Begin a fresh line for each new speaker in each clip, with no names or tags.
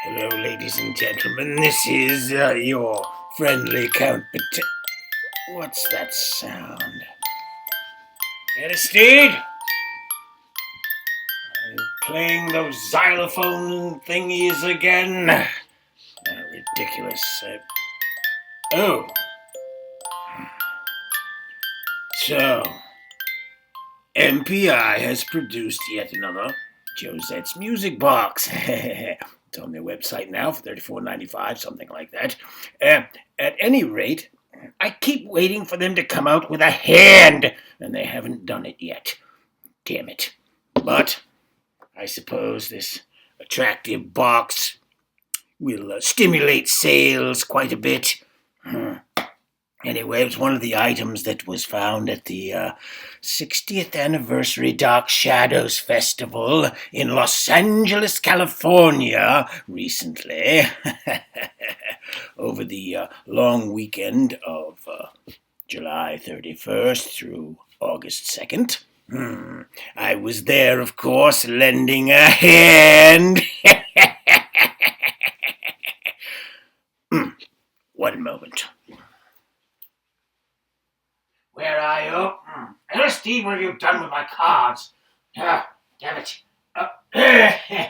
Hello, ladies and gentlemen. This is your friendly Count What's that sound? Aristide? Are you playing those xylophone thingies again? Ridiculous. Oh. So, MPI has produced yet another Josette's Music Box. It's on their website now for $34.95, something like that. At any rate, I keep waiting for them to come out with a hand, and they haven't done it yet. Damn it. But I suppose this attractive box will stimulate sales quite a bit. Anyway, it was one of the items that was found at the 60th Anniversary Dark Shadows Festival in Los Angeles, California, recently, over the long weekend of July 31st through August 2nd. I was there, of course, lending a hand. One moment. Where are you? Aristide, what have you done with my cards? Damn it.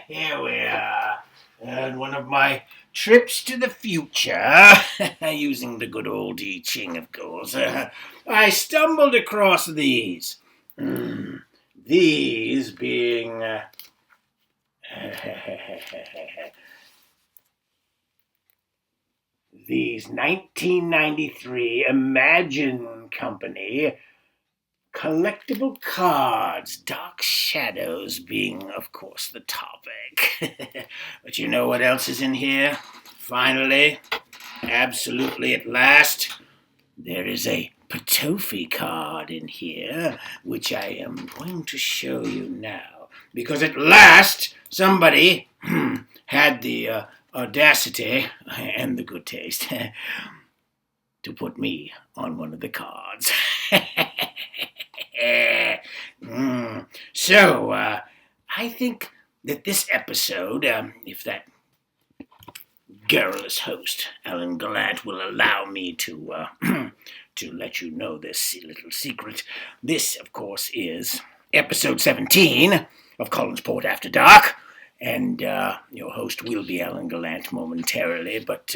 Here we are. On one of my trips to the future, using the good old I Ching, of course, I stumbled across these. These being... these 1993 Imagine Company collectible cards, Dark Shadows being, of course, the topic. But you know what else is in here? Finally, absolutely at last, there is a Patofi card in here, which I am going to show you now. Because at last, somebody had the audacity and the good taste to put me on one of the cards. So, I think that this episode, if that garrulous host, Alan Gallant, will allow me to to let you know this little secret, this, of course, is episode 17 of Collinsport After Dark. And your host will be Alan Gallant momentarily, but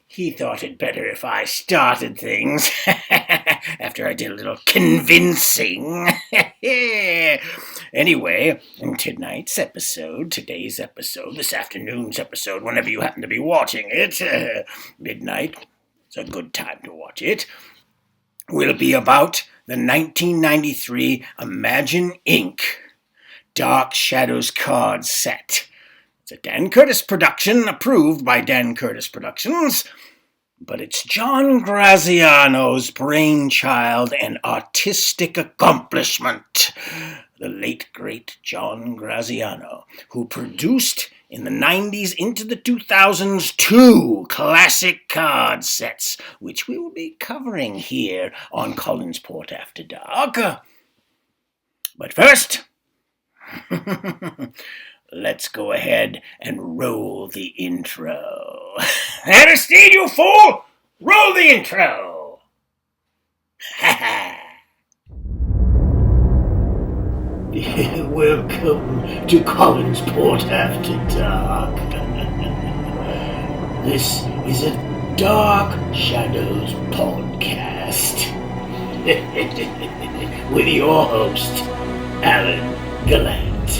he thought it better if I started things after I did a little convincing. Anyway, in today's episode, this afternoon's episode, whenever you happen to be watching it, midnight, it's a good time to watch it, will be about the 1993 Imagine Inc. Dark Shadows card set. It's a Dan Curtis production, approved by Dan Curtis Productions, but it's John Graziano's brainchild and artistic accomplishment. The late, great John Graziano, who produced in the 90s into the 2000s 2 classic card sets, which we will be covering here on Collinsport After Dark. But first, let's go ahead and roll the intro. Aristide, you fool! Roll the intro! Welcome to Collinsport After Dark. This is a Dark Shadows podcast. With your host, Alan Gallant,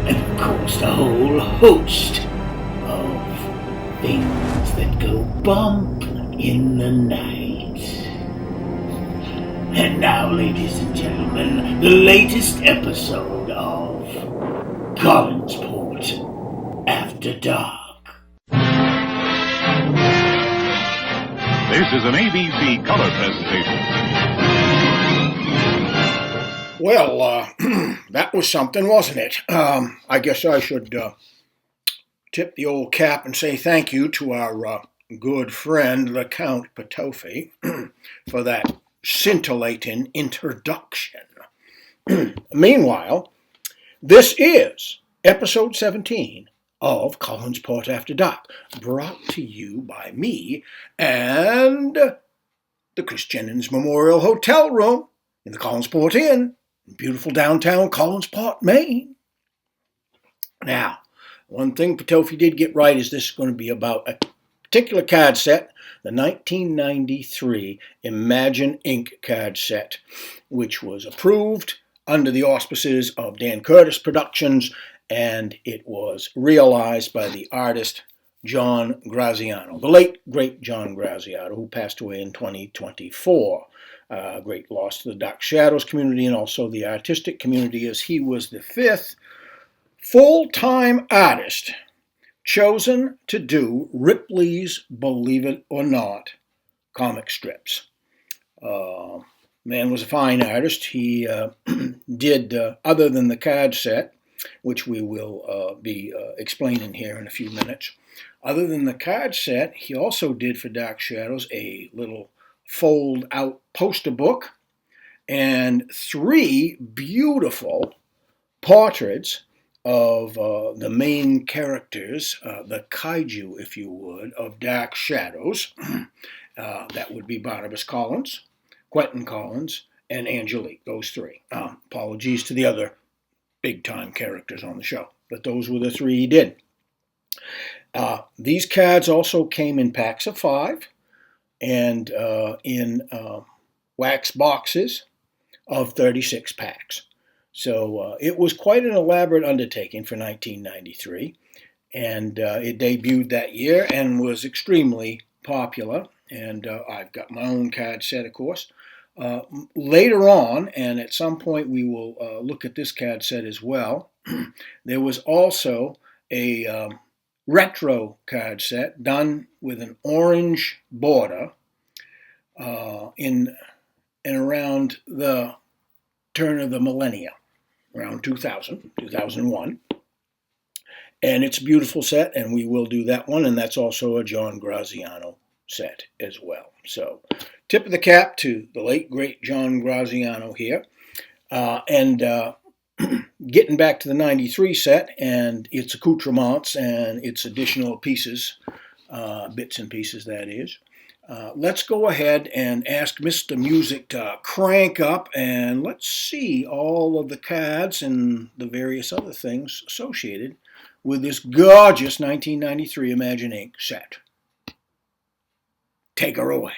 and of course a whole host of things that go bump in the night. And now, ladies and gentlemen, the latest episode of Collinsport After Dark.
This is an ABC color presentation.
Well, that was something, wasn't it? I guess I should tip the old cap and say thank you to our good friend, the Count Patofi, for that scintillating introduction. Meanwhile, this is episode 17 of Collinsport After Dark, brought to you by me and the Chris Jennings Memorial Hotel Room in the Collinsport Inn in beautiful downtown Collinsport, Maine. Now, one thing Patofi did get right is this is going to be about a particular card set, the 1993 Imagine Inc. card set, which was approved under the auspices of Dan Curtis Productions, and it was realized by the artist John Graziano, the late, great John Graziano, who passed away in 2024. Great loss to the Dark Shadows community and also the artistic community, as he was the fifth full-time artist chosen to do Ripley's Believe It or Not comic strips. Man was a fine artist. He did, other than the card set, which we will be explaining here in a few minutes, other than the card set, he also did for Dark Shadows a little fold-out poster book and 3 beautiful portraits of the main characters, the kaiju, if you would, of Dark Shadows. That would be Barnabas Collins, Quentin Collins, and Angelique, those 3. Apologies to the other big-time characters on the show, but those were the 3 he did. These cards also came in packs of 5 and in wax boxes of 36 packs. So it was quite an elaborate undertaking for 1993, and it debuted that year and was extremely popular. And I've got my own card set, of course. Later on, and at some point we will look at this card set as well, there was also a retro card set done with an orange border in and around the turn of the millennia, around 2000, 2001. And it's a beautiful set, and we will do that one, and that's also a John Graziano set as well. So, tip of the cap to the late, great John Graziano here. Getting back to the 93 set and its accoutrements and its additional pieces, bits and pieces that is, let's go ahead and ask Mr. Music to crank up, and let's see all of the cards and the various other things associated with this gorgeous 1993 Imagine Inc. set. Take her away.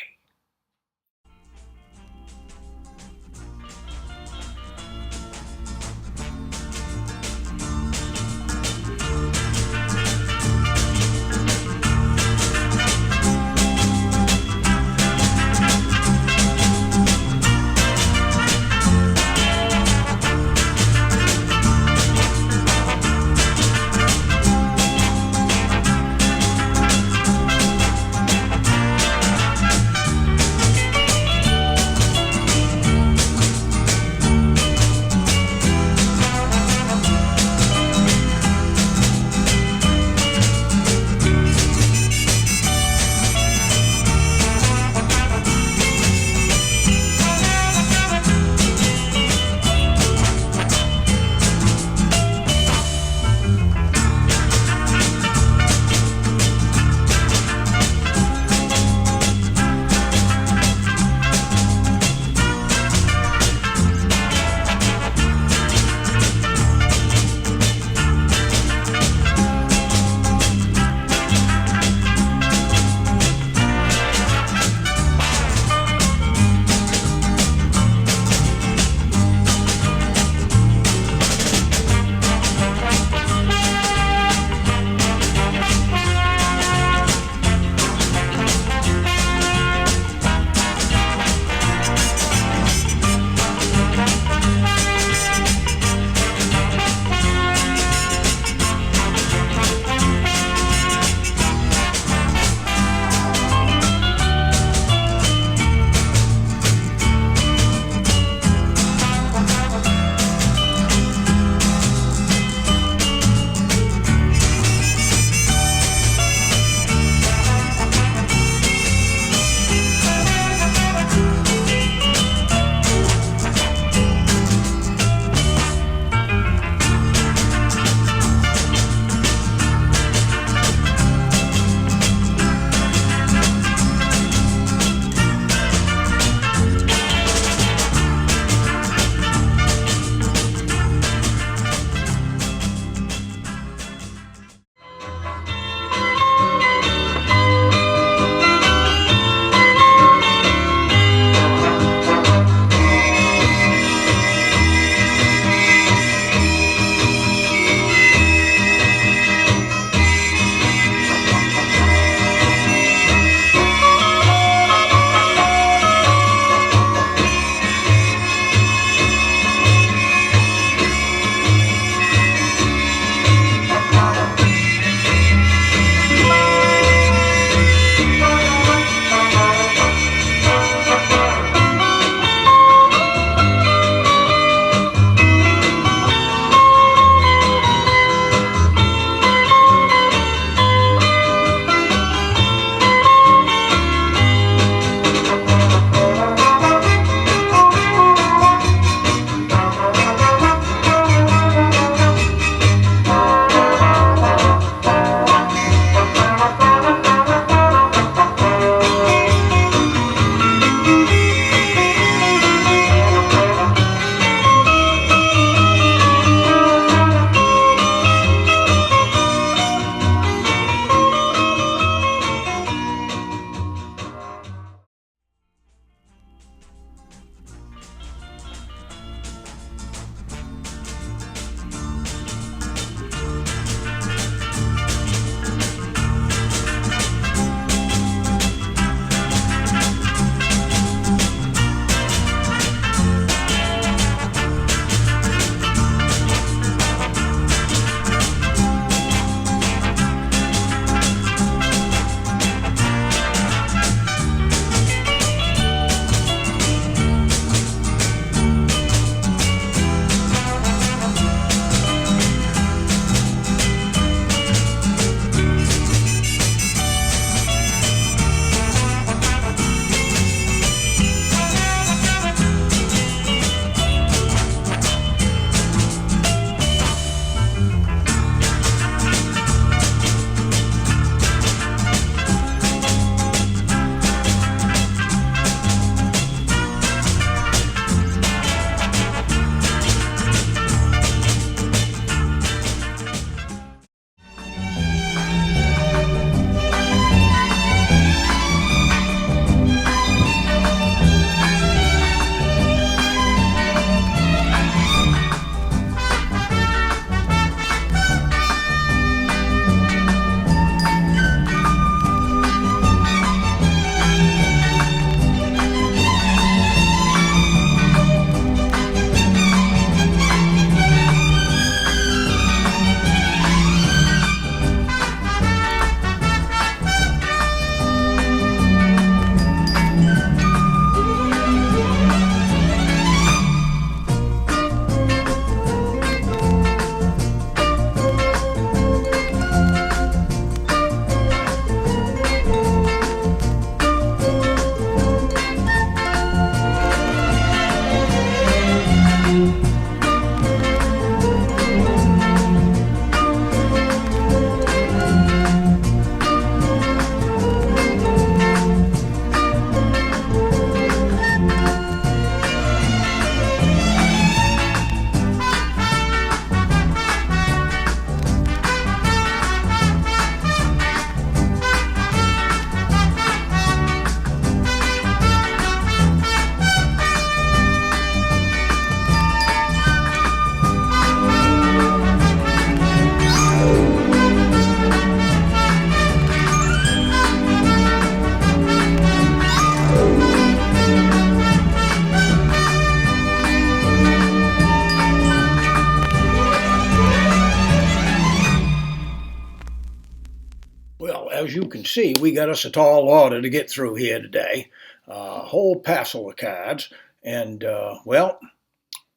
Well, as you can see, we got us a tall order to get through here today. A whole passel of cards. And, well,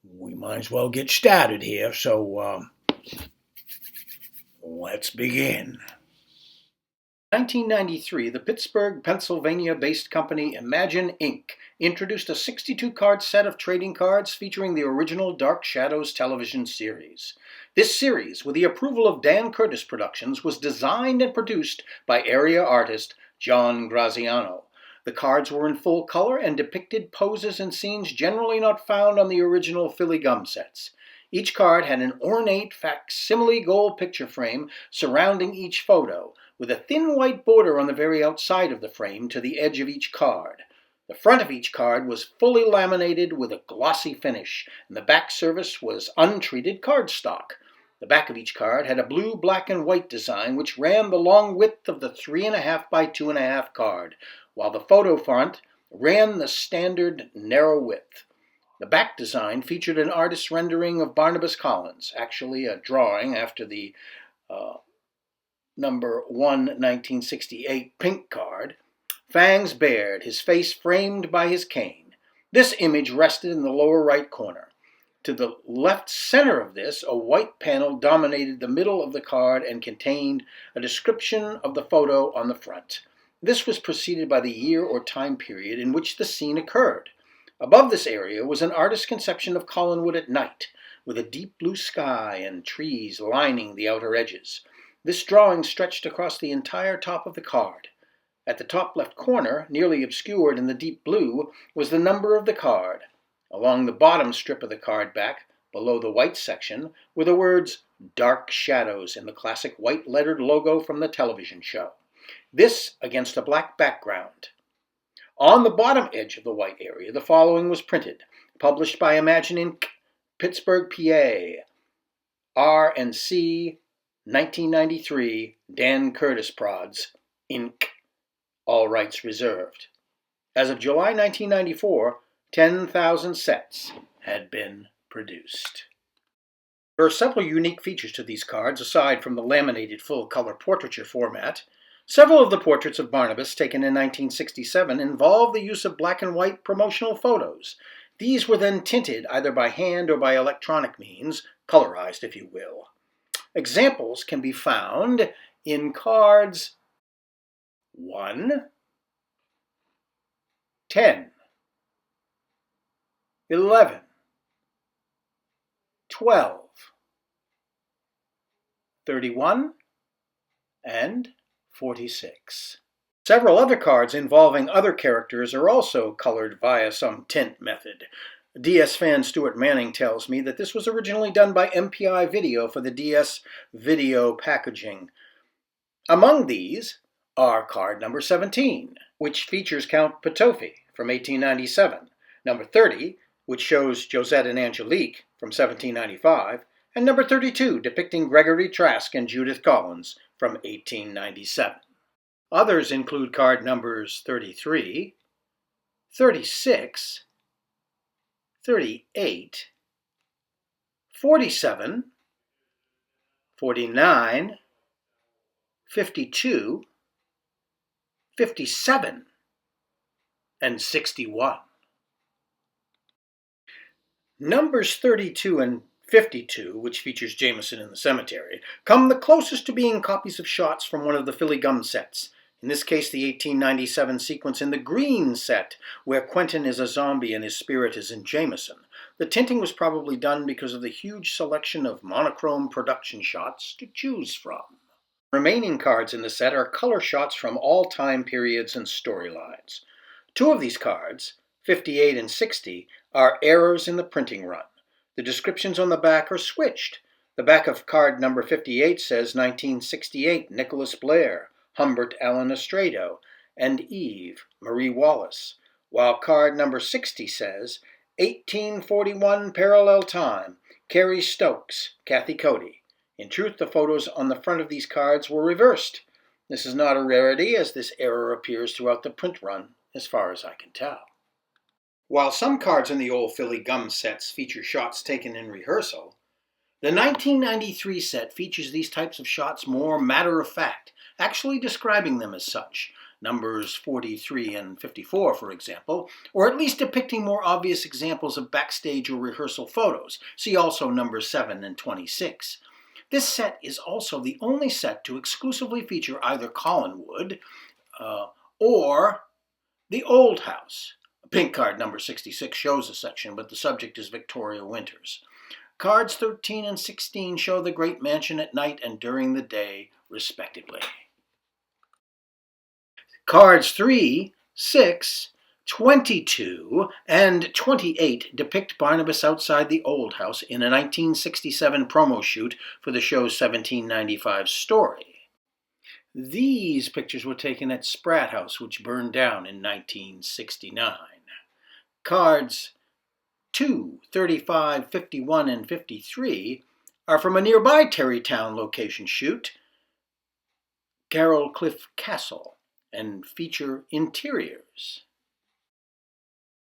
we might as well get started here. So, let's begin. 1993, the Pittsburgh, Pennsylvania-based company Imagine Inc. introduced a 62-card set of trading cards featuring the original Dark Shadows television series. This series, with the approval of Dan Curtis Productions, was designed and produced by area artist John Graziano. The cards were in full color and depicted poses and scenes generally not found on the original Philly Gum sets. Each card had an ornate facsimile gold picture frame surrounding each photo, with a thin white border on the very outside of the frame to the edge of each card. The front of each card was fully laminated with a glossy finish, and the back surface was untreated cardstock. The back of each card had a blue, black, and white design which ran the long width of the 3.5 by 2.5 card, while the photo front ran the standard narrow width. The back design featured an artist's rendering of Barnabas Collins, actually a drawing after the number 1 1968 pink card, fangs bared, his face framed by his cane. This image rested in the lower right corner. To the left center of this, a white panel dominated the middle of the card and contained a description of the photo on the front. This was preceded by the year or time period in which the scene occurred. Above this area was an artist's conception of Collinwood at night, with a deep blue sky and trees lining the outer edges. This drawing stretched across the entire top of the card. At the top left corner, nearly obscured in the deep blue, was the number of the card. Along the bottom strip of the card back, below the white section, were the words Dark Shadows in the classic white lettered logo from the television show. This against a black background. On the bottom edge of the white area, the following was printed, published by Imagine Inc., Pittsburgh, PA, R&C, 1993, Dan Curtis Prods, Inc., all rights reserved. As of July 1994, 10,000 sets had been produced. There are several unique features to these cards, aside from the laminated full-color portraiture format. Several of the portraits of Barnabas, taken in 1967, involved the use of black and white promotional photos. These were then tinted either by hand or by electronic means, colorized if you will. Examples can be found in cards 1, 10, 11, 12, 31, and 46. Several other cards involving other characters are also colored via some tint method. DS fan Stuart Manning tells me that this was originally done by MPI Video for the DS video packaging. Among these are card number 17, which features Count Petofi from 1897, number 30, which shows Josette and Angelique from 1795, and number 32, depicting Gregory Trask and Judith Collins from 1897. Others include card numbers 33, 36, 38, 47, 49, 52, 57, and 61. Numbers 32 and 52, which features Jameson in the cemetery, come the closest to being copies of shots from one of the Philly Gum sets. In this case, the 1897 sequence in the green set, where Quentin is a zombie and his spirit is in Jameson. The tinting was probably done because of the huge selection of monochrome production shots to choose from. Remaining cards in the set are color shots from all time periods and storylines. Two of these cards, 58 and 60, are errors in the printing run. The descriptions on the back are switched. The back of card number 58 says 1968, Nicholas Blair, Humbert Allen Estrado, and Eve, Marie Wallace, while card number 60 says 1841 parallel time, Carrie Stokes, Kathy Cody. In truth, the photos on the front of these cards were reversed. This is not a rarity, as this error appears throughout the print run, as far as I can tell. While some cards in the old Philly Gum sets feature shots taken in rehearsal, the 1993 set features these types of shots more matter-of-fact
actually describing them as such, numbers 43 and 54, for example, or at least depicting more obvious examples of backstage or rehearsal photos. See also numbers 7 and 26. This set is also the only set to exclusively feature either Collinwood or the Old House. Pink card number 66 shows a section, but the subject is Victoria Winters. Cards 13 and 16 show the great mansion at night and during the day, respectively. Cards 3, 6, 22, and 28 depict Barnabas outside the Old House in a 1967 promo shoot for the show's 1795 story. These pictures were taken at Spratt House, which burned down in 1969. Cards 2, 35, 51, and 53 are from a nearby Terrytown location shoot, Carroll Cliff Castle, and feature interiors.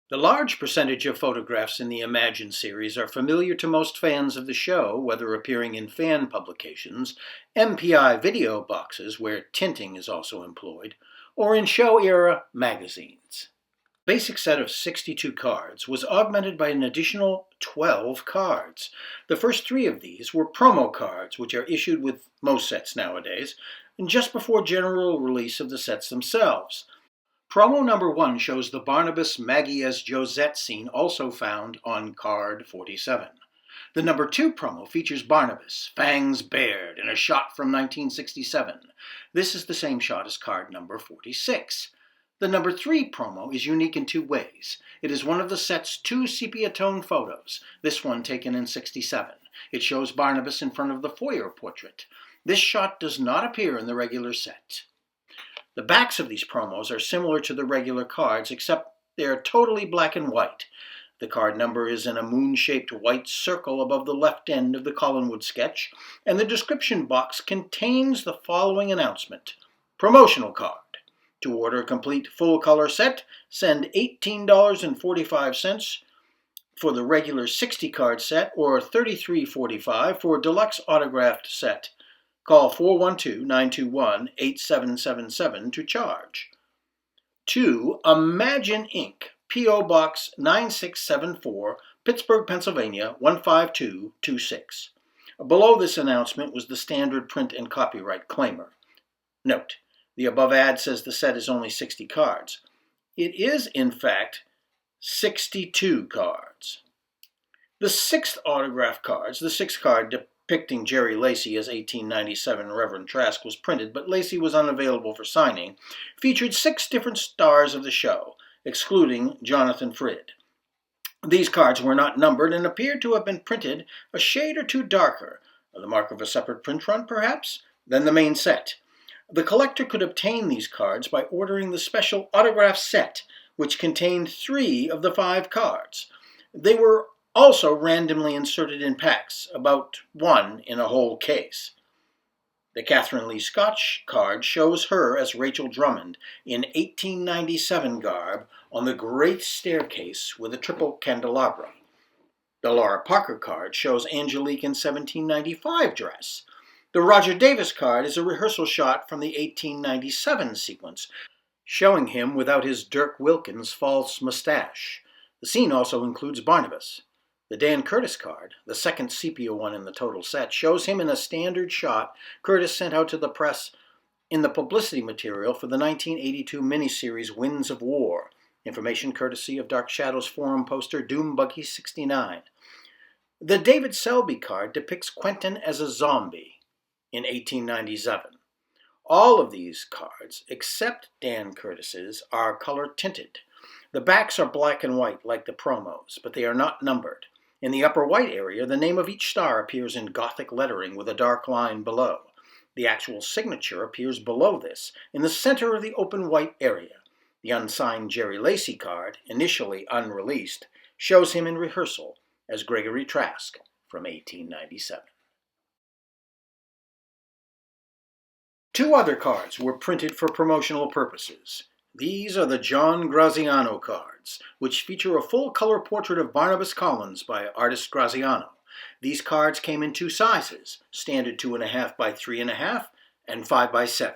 The large percentage of photographs in the Imagine series are familiar to most fans of the show, whether appearing in fan publications, MPI video boxes where tinting is also employed, or in show-era magazines. The basic set of 62 cards was augmented by an additional 12 cards. The first 3 of these were promo cards, which are issued with most sets nowadays, and just before general release of the sets themselves. Promo number 1 shows the Barnabas Maggie as Josette scene, also found on card 47. The number 2 promo features Barnabas, fangs bared, in a shot from 1967. This is the same shot as card number 46. The number 3 promo is unique in 2 ways. It is one of the set's 2 sepia-tone photos, this one taken in 67. It shows Barnabas in front of the foyer portrait. This shot does not appear in the regular set. The backs of these promos are similar to the regular cards, except they are totally black and white. The card number is in a moon-shaped white circle above the left end of the Collinwood sketch, and the description box contains the following announcement. Promotional card. To order a complete full-color set, send $18.45 for the regular 60-card set or $33.45 for a deluxe autographed set. Call 412-921-8777 to charge. 2. Imagine Inc., P.O. Box 9674, Pittsburgh, Pennsylvania 15226. Below this announcement was the standard print and copyright claimer. Note, the above ad says the set is only 60 cards. It is, in fact, 62 cards. The 6th autograph cards, the 6th card depicting Jerry Lacey as 1897 Reverend Trask, was printed, but Lacey was unavailable for signing, featured 6 different stars of the show, excluding Jonathan Frid. These cards were not numbered and appeared to have been printed a shade or 2 darker, the mark of a separate print run, perhaps, than the main set. The collector could obtain these cards by ordering the special autograph set, which contained 3 of the 5 cards. They were also randomly inserted in packs, about 1 in a whole case. The Catherine Lee Scotch card shows her as Rachel Drummond in 1897 garb on the Great Staircase with a triple candelabra. The Laura Parker card shows Angelique in 1795 dress. The Roger Davis card is a rehearsal shot from the 1897 sequence, showing him without his Dirk Wilkins false mustache. The scene also includes Barnabas. The Dan Curtis card, the second sepia one in the total set, shows him in a standard shot Curtis sent out to the press in the publicity material for the 1982 miniseries Winds of War. Information courtesy of Dark Shadows forum poster Doom Buggy 69. The David Selby card depicts Quentin as a zombie in 1897. All of these cards, except Dan Curtis's, are color tinted. The backs are black and white like the promos, but they are not numbered. In the upper white area, the name of each star appears in Gothic lettering with a dark line below. The actual signature appears below this, in the center of the open white area. The unsigned Jerry Lacey card, initially unreleased, shows him in rehearsal as Gregory Trask from 1897. 2 other cards were printed for promotional purposes. These are the John Graziano cards, which feature a full-color portrait of Barnabas Collins by artist Graziano. These cards came in 2 sizes, standard 2.5 by 3.5 and 5 by 7.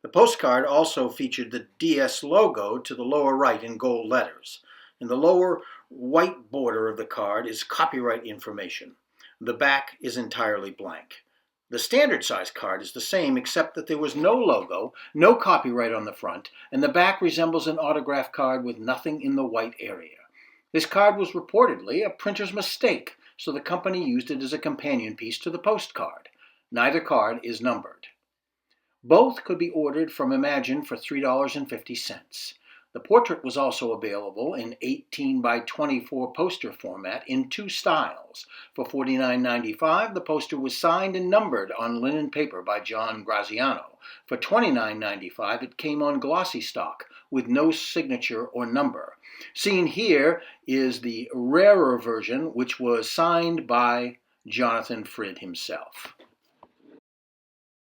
The postcard also featured the DS logo to the lower right in gold letters. In the lower white border of the card is copyright information. The back is entirely blank. The standard size card is the same except that there was no logo, no copyright on the front, and the back resembles an autograph card with nothing in the white area. This card was reportedly a printer's mistake, so the company used it as a companion piece to the postcard. Neither card is numbered. Both could be ordered from Imagine for $3.50. The portrait was also available in 18 by 24 poster format in two styles. For $49.95, the poster was signed and numbered on linen paper by John Graziano. For $29.95, it came on glossy stock with no signature or number. Seen here is the rarer version, which was signed by Jonathan Frid himself.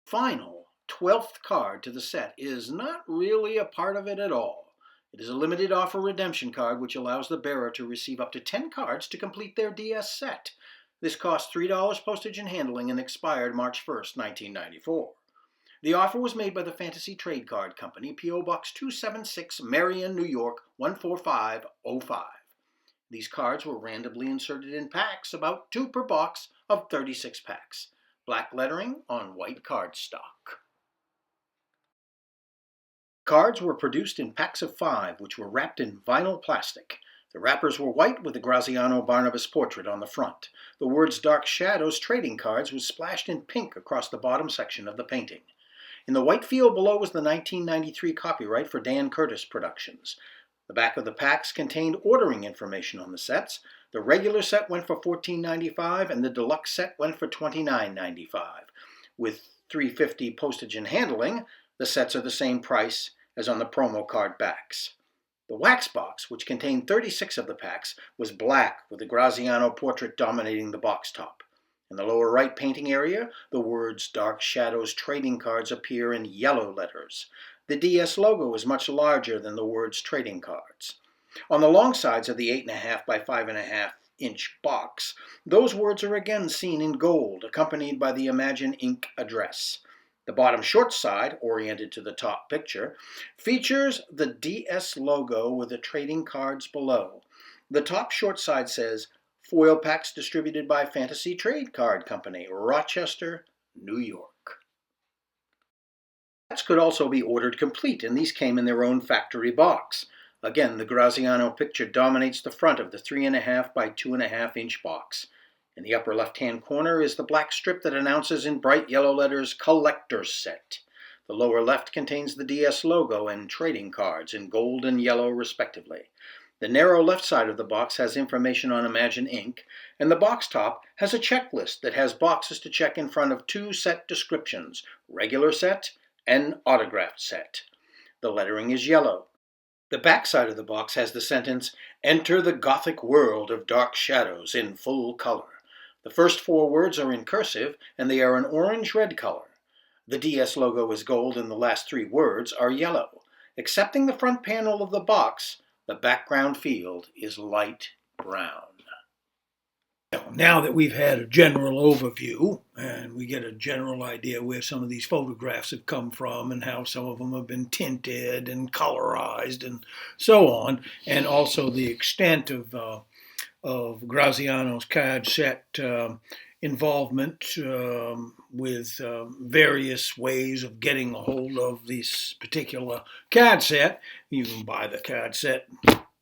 Final 12th card to the set is not really a part of it at all. It is a limited offer redemption card which allows the bearer to receive up to 10 cards to complete their DS set. This cost $3 postage and handling and expired March 1st, 1994. The offer was made by the Fantasy Trade Card Company, P.O. Box 276, Marion, New York, 14505. These cards were randomly inserted in packs, about 2 per box of 36 packs. Black lettering on white cardstock. Cards were produced in packs of 5, which were wrapped in vinyl plastic. The wrappers were white with the Graziano Barnabas portrait on the front. The words Dark Shadows Trading Cards was splashed in pink across the bottom section of the painting. In the white field below was the 1993 copyright for Dan Curtis Productions. The back of the packs contained ordering information on the sets. The regular set went for $14.95 and the deluxe set went for $29.95. With $3.50 postage and handling, the sets are the same price as on the promo card backs. The wax box, which contained 36 of the packs, was black with the Graziano portrait dominating the box top. In the lower right painting area, the words Dark Shadows Trading Cards appear in yellow letters. The DS logo is much larger than the words Trading Cards. On the long sides of the 8.5 by 5.5 inch box, those words are again seen in gold, accompanied by the Imagine Inc. address. The bottom short side, oriented to the top picture, features the DS logo with the trading cards below. The top short side says, Foil packs distributed by Fantasy Trade Card Company, Rochester, New York. Sets could also be ordered complete, and these came in their own factory box. Again, the Graziano picture dominates the front of the 3.5 by 2.5 inch box. In the upper left-hand corner is the black strip that announces in bright yellow letters, Collector's Set. The lower left contains the DS logo and trading cards in gold and yellow respectively. The narrow left side of the box has information on Imagine Inc., and the box top has a checklist that has boxes to check in front of 2 set descriptions, regular set and autographed set. The lettering is yellow. The back side of the box has the sentence, Enter the Gothic World of Dark Shadows in full color. The first 4 words are in cursive, and they are an orange-red color. The DS logo is gold, and the last 3 words are yellow. Excepting the front panel of the box, the background field is light brown.
Now that we've had a general overview, and we get a general idea where some of these photographs have come from, and how some of them have been tinted and colorized, and so on, and also the extent of Graziano's card set involvement with various ways of getting a hold of this particular card set. You can buy the card set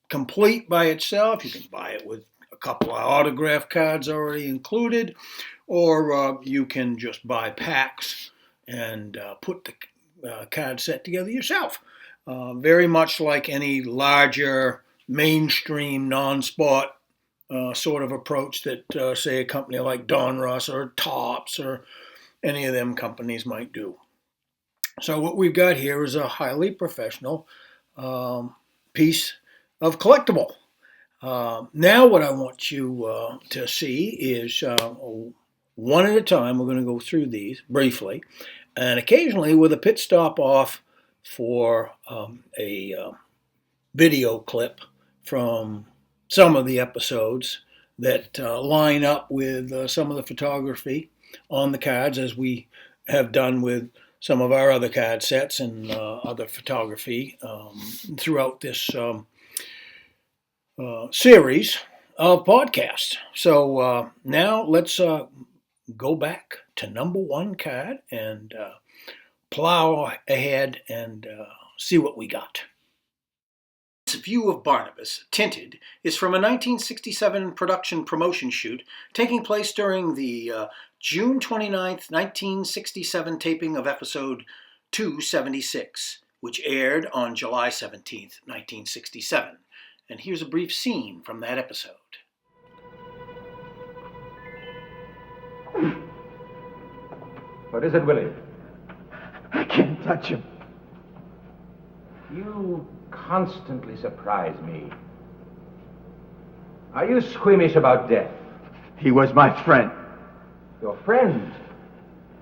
complete by itself. You can buy it with a couple of autograph cards already included, or you can just buy packs and put the card set together yourself. Very much like any larger mainstream non-sport sort of approach that, say, a company like Donruss or Topps or any of them companies might do. So what we've got here is a highly professional piece of collectible. Now what I want you to see is one at a time. We're going to go through these briefly, and occasionally with a pit stop off for a video clip from some of the episodes that line up with some of the photography on the cards, as we have done with
some of our other card sets and other photography throughout this series of podcasts. So now let's go back to number one card and plow ahead and see what we got. This view of Barnabas, tinted, is from a 1967 production promotion shoot taking place during the June 29th, 1967 taping of episode 276, which aired on July 17th, 1967. And here's a brief scene from that episode.
What is it, Willie?
I can't touch him.
You constantly surprise me. Are you squeamish about death?
He was my friend.
Your friend?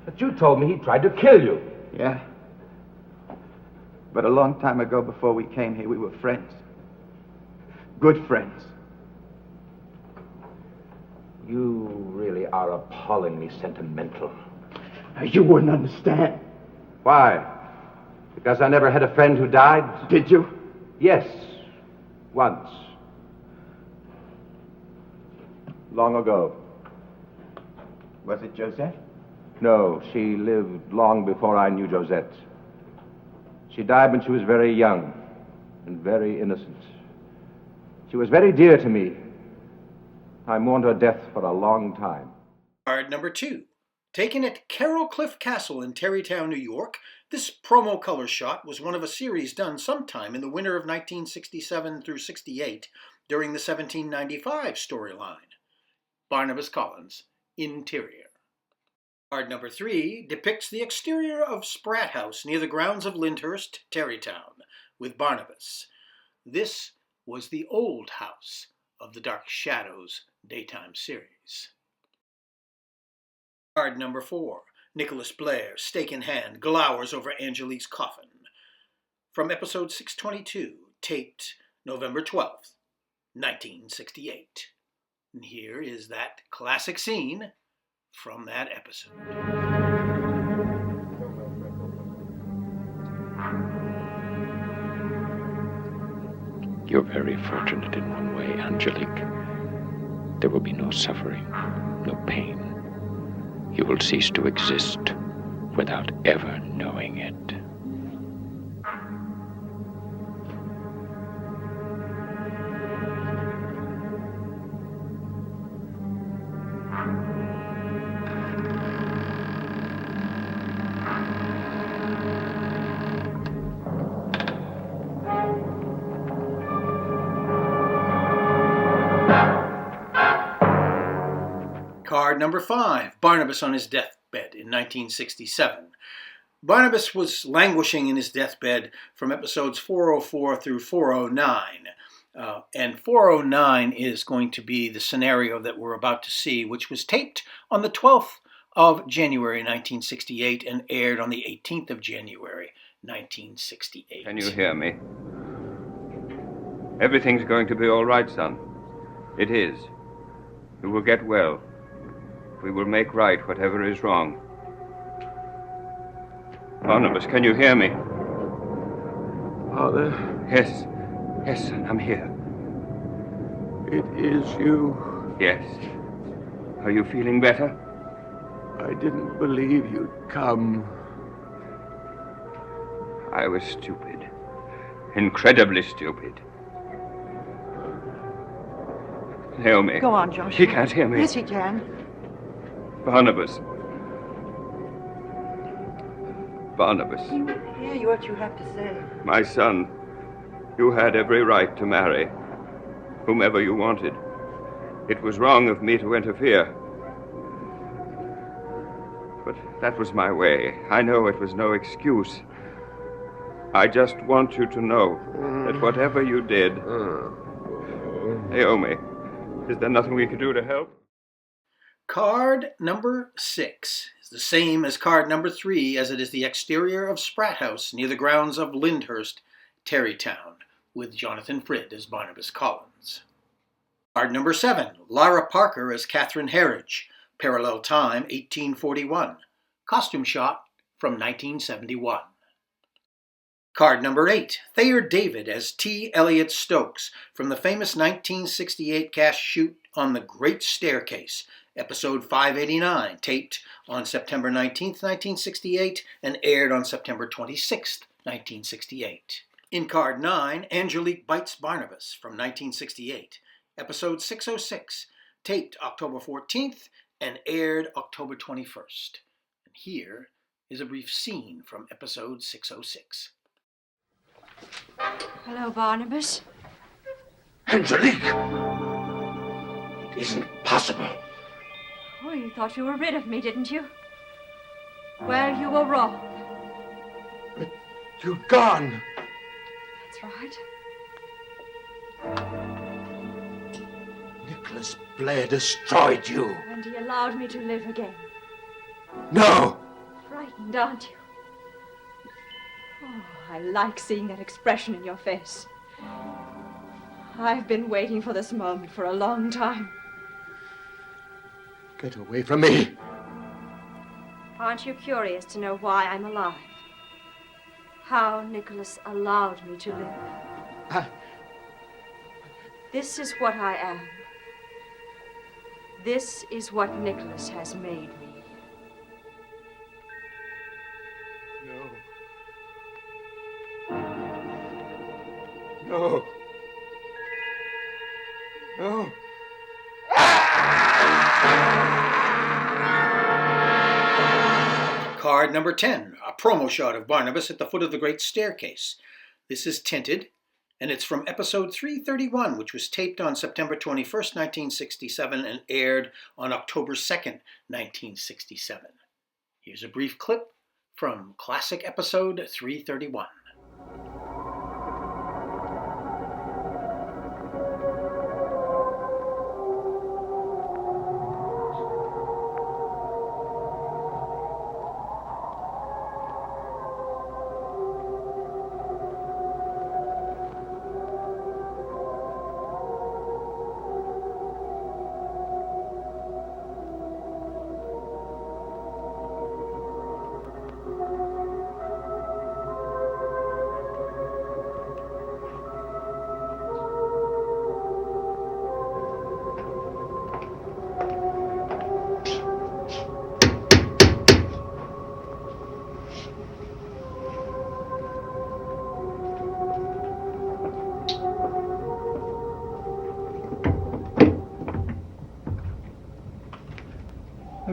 But you told me he tried to kill you.
Yeah. But a long time ago, before we came here, we were friends. Good friends.
You really are appallingly sentimental.
You wouldn't understand.
Why? Because I never had a friend who died?
Did you?
Yes. Once. Long ago.
Was it Josette?
No, she lived long before I knew Josette. She died when she was very young and very innocent. She was very dear to me. I mourned her death for a long time.
Card number 2. Taken at Carroll Cliff Castle in Tarrytown, New York, this promo color shot was one of a series done sometime in the winter of 1967 through 68 during the 1795 storyline. Barnabas Collins, Interior. Card number 3 depicts the exterior of Spratt House near the grounds of Lyndhurst, Tarrytown, with Barnabas. This was the old house of the Dark Shadows daytime series. Card number 4. Nicholas Blair, stake in hand, glowers over Angelique's coffin. From episode 622, taped November 12th, 1968. And here is that classic scene from that episode.
You're very fortunate in one way, Angelique. There will be no suffering, no pain. You will cease to exist without ever knowing it.
Card number 5, Barnabas on his deathbed in 1967. Barnabas was languishing in his deathbed from episodes 404 through 409. And 409 is going to be the scenario that we're about to see, which was taped on the 12th of January 1968 and aired on the 18th of January 1968.
Can you hear me? Everything's going to be all right, son. It is. You will get well. We will make right whatever is wrong. Barnabas, can you hear me?
Father?
Yes. Yes, son, I'm here.
It is you.
Yes. Are you feeling better?
I didn't believe you'd come.
I was stupid. Incredibly stupid. Naomi.
Go on, Joshua.
She can't hear me.
Yes, he can.
Barnabas. Barnabas.
He will hear what you have to say.
My son, you had every right to marry whomever you wanted. It was wrong of me to interfere. But that was my way. I know it was no excuse. I just want you to know that whatever you did... Naomi, is there nothing we can do to help?
Card number 6 is the same as card number 3, as it is the exterior of Spratt House near the grounds of Lyndhurst, Tarrytown, with Jonathan Frid as Barnabas Collins. Card number 7, Lara Parker as Catherine Herridge, parallel time 1841, costume shot from 1971. Card number 8, Thayer David as T. Elliot Stokes from the famous 1968 cast shoot On the Great Staircase, episode 589, taped on September 19, 1968, and aired on September 26, 1968. In card 9, Angelique Bites Barnabas from 1968, episode 606, taped October 14th and aired October 21st. And here is a brief scene from episode 606.
Hello, Barnabas.
Angelique! It isn't possible.
Oh, you thought you were rid of me, didn't you? Well, you were wrong.
But you're gone.
That's right.
Nicholas Blair destroyed you.
And he allowed me to live again.
No!
Frightened, aren't you? Oh, I like seeing that expression in your face. I've been waiting for this moment for a long time.
Get away from me.
Aren't you curious to know why I'm alive? How Nicholas allowed me to live? This is what I am. This is what Nicholas has made me.
No. No.
Card number 10, a promo shot of Barnabas at the foot of the Great Staircase. This is tinted, and it's from episode 331, which was taped on September 21st, 1967, and aired on October 2nd, 1967. Here's a brief clip from classic episode 331.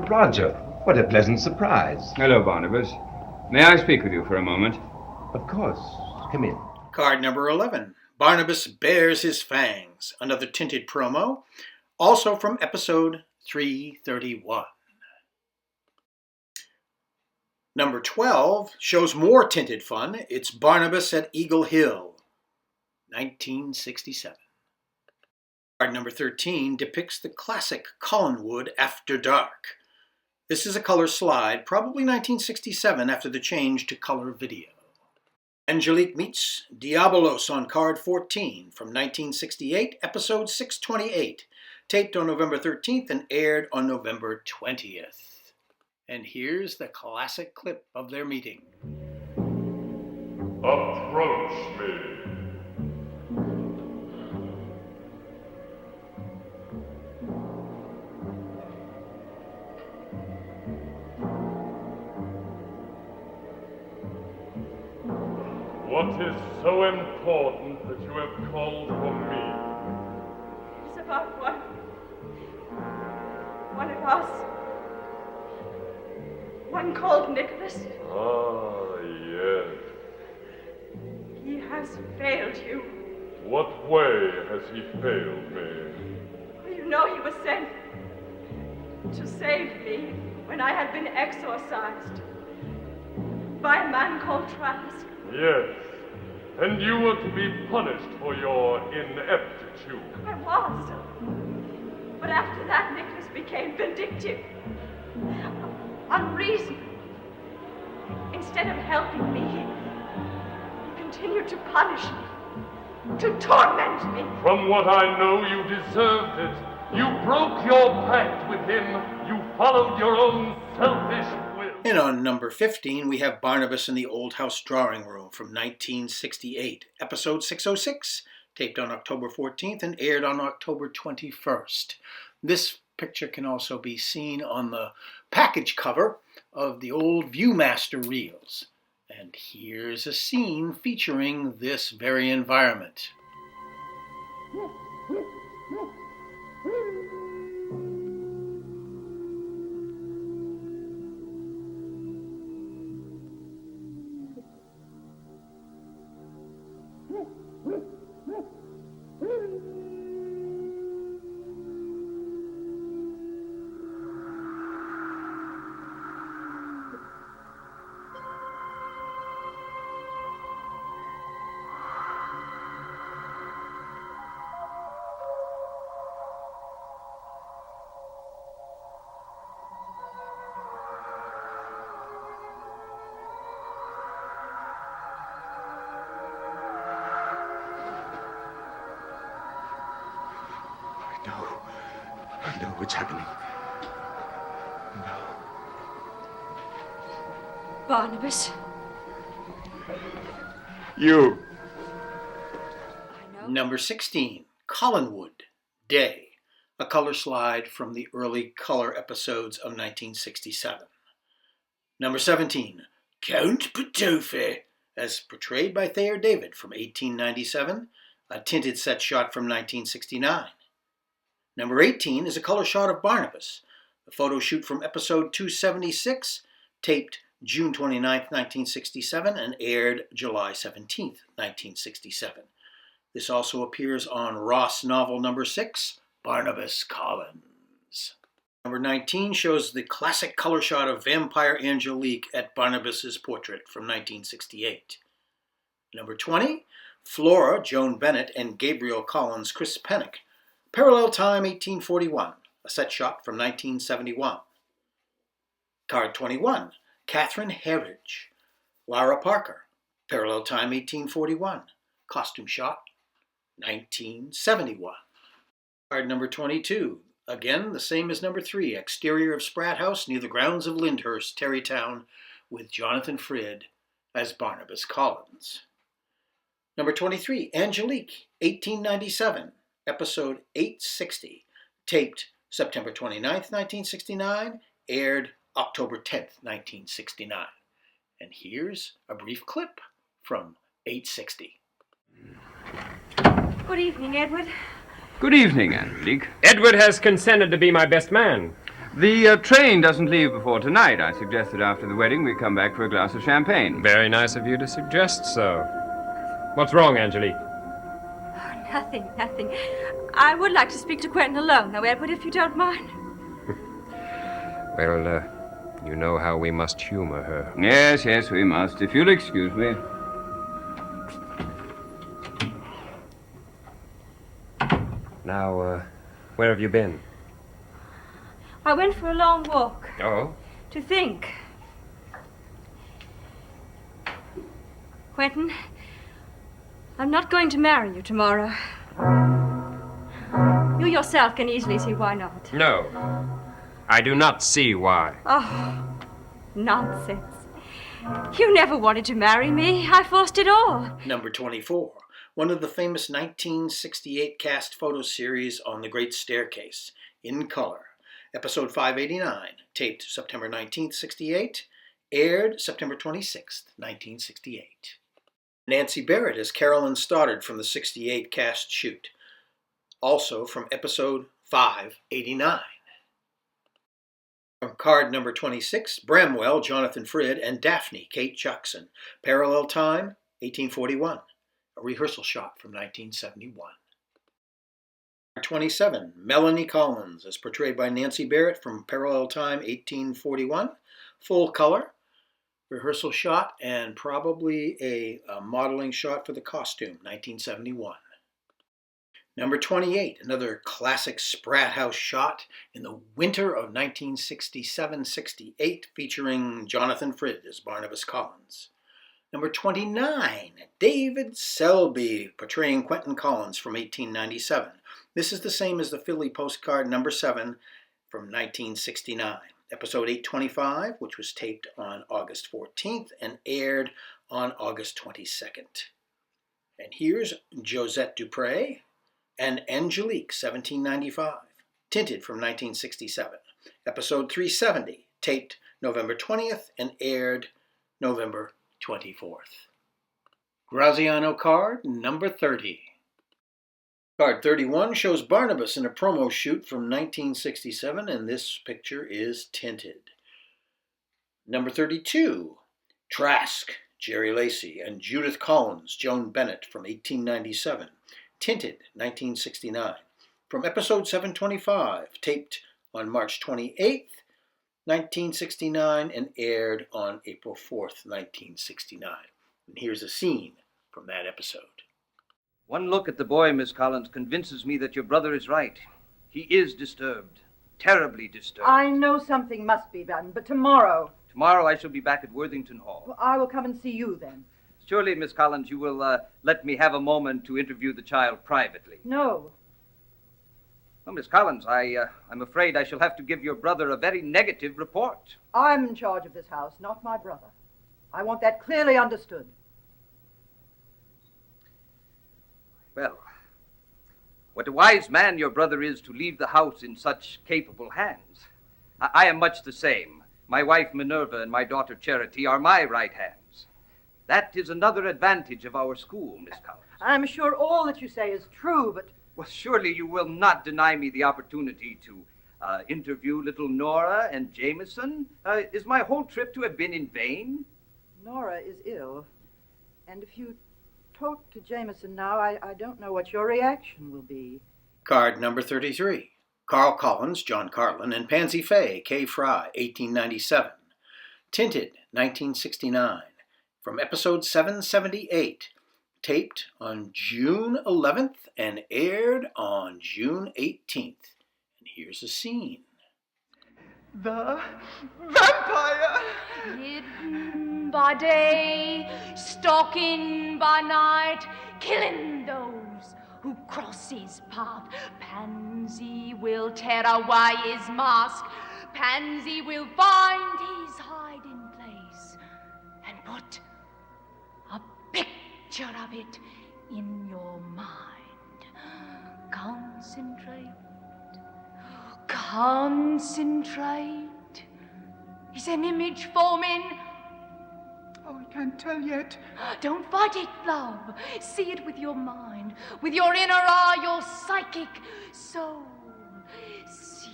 Roger, what a pleasant surprise.
Hello, Barnabas. May I speak with you for a moment?
Of course. Come in.
Card number 11, Barnabas Bares His Fangs, another tinted promo, also from episode 331. Number 12 shows more tinted fun. It's Barnabas at Eagle Hill, 1967. Card number 13 depicts the classic Collinwood After Dark. This is a color slide, probably 1967 after the change to color video. Angelique meets Diabolos on card 14 from 1968, episode 628, taped on November 13th and aired on November 20th. And here's the classic clip of their meeting.
Approach me. What is so important that you have called for me?
It's about one of us. One called Nicholas.
Ah, yes.
He has failed you.
What way has he failed me?
You know he was sent to save me when I had been exorcised by a man called Trask.
Yes, and you were to be punished for your ineptitude.
I was. But after that, Nicholas became vindictive, unreasonable. Instead of helping me, he continued to punish me, to torment me.
From what I know, you deserved it. You broke your pact with him. You followed your own selfish will.
And on number 15, we have Barnabas in the Old House Drawing Room from 1968, episode 606, taped on October 14th and aired on October 21st. This picture can also be seen on the package cover of the old Viewmaster reels. And here's a scene featuring this very environment.
No, what's happening? No.
Barnabas.
You.
Number 16, Collinwood, Day, a color slide from the early color episodes of 1967. Number 17, Count Patofe, as portrayed by Thayer David from 1897, a tinted set shot from 1969. Number 18 is a color shot of Barnabas, a photo shoot from episode 276, taped June 29, 1967, and aired July 17, 1967. This also appears on Ross novel number 6, Barnabas Collins. Number 19 shows the classic color shot of Vampire Angelique at Barnabas's portrait from 1968. Number 20, Flora, Joan Bennett, and Gabriel Collins, Chris Pennock. Parallel time 1841, a set shot from 1971. Card 21, Catherine Herridge, Lara Parker. Parallel time 1841, costume shot 1971. Card number 22, again the same as number 3, exterior of Spratt House near the grounds of Lyndhurst, Terrytown, with Jonathan Frid as Barnabas Collins. Number 23, Angelique, 1897, episode 860, taped September 29th, 1969, aired October 10th, 1969. And here's a brief clip from 860.
Good evening, Edward.
Good evening, Angelique.
Edward has consented to be my best man.
The train doesn't leave before tonight. I suggest that after the wedding we come back for a glass of champagne.
Very nice of you to suggest so. What's wrong, Angelique?
Oh, nothing. I would like to speak to Quentin alone, though, Edward, if you don't mind.
Well, you know how we must humor her.
Yes, we must. If you'll excuse me.
Now, where have you been?
I went for a long walk.
Oh?
To think. Quentin, I'm not going to marry you tomorrow. You yourself can easily see why not.
No. I do not see why.
Oh, nonsense. You never wanted to marry me. I forced it all.
Number 24, one of the famous 1968 cast photo series on The Great Staircase, in color. Episode 589, taped September 19th, 68, aired September 26th, 1968. Nancy Barrett as Carolyn Stoddard from the 68 cast shoot, also from episode 589. From card number 26, Bramwell, Jonathan Frid, and Daphne, Kate Jackson. Parallel time, 1841. A rehearsal shot from 1971. 27, Melanie Collins, as portrayed by Nancy Barrett from Parallel Time 1841, full color, rehearsal shot, and probably a modeling shot for the costume, 1971. Number 28, another classic Spratt House shot in the winter of 1967-68, featuring Jonathan Frid as Barnabas Collins. Number 29, David Selby, portraying Quentin Collins from 1897. This is the same as the Philly postcard number 7 from 1969. Episode 825, which was taped on August 14th and aired on August 22nd. And here's Josette Dupre and Angelique, 1795, tinted from 1967. Episode 370, taped November 20th and aired November 24th. Graziano card number 30. Card 31 shows Barnabas in a promo shoot from 1967, and this picture is tinted. Number 32, Trask, Jerry Lacey, and Judith Collins, Joan Bennett from 1897, tinted 1969. From episode 725, taped on March 28th, 1969, and aired on April 4th, 1969. And here's a scene from that episode.
One look at the boy, Miss Collins, convinces me that your brother is right. He is disturbed. Terribly disturbed.
I know something must be done, but tomorrow...
Tomorrow I shall be back at Worthington Hall.
Well, I will come and see you then.
Surely, Miss Collins, you will let me have a moment to interview the child privately.
No.
Well, Miss Collins, I'm afraid I shall have to give your brother a very negative report.
I'm in charge of this house, not my brother. I want that clearly understood.
Well, what a wise man your brother is to leave the house in such capable hands. I am much the same. My wife Minerva and my daughter Charity are my right hands. That is another advantage of our school, Miss Collins.
I'm sure all that you say is true, but...
Well, surely you will not deny me the opportunity to interview little Nora and Jameson. Is my whole trip to have been in vain?
Nora is ill, and if you talk to Jameson now, I don't know what your reaction will be.
Card number 33. Carl Collins, John Carlin, and Pansy Faye, Kay Fry, 1897. Tinted, 1969. From episode 778. Taped on June 11th and aired on June 18th. And here's a scene.
The vampire!
Hidden by day, stalking by night, killing those who cross his path. Pansy will tear away his mask. Pansy will find his hiding place and put a picture of it in your mind. Concentrate. Concentrate. Is an image forming?
Oh, I can't tell yet.
Don't fight it, love. See it with your mind, with your inner eye, your psychic soul. See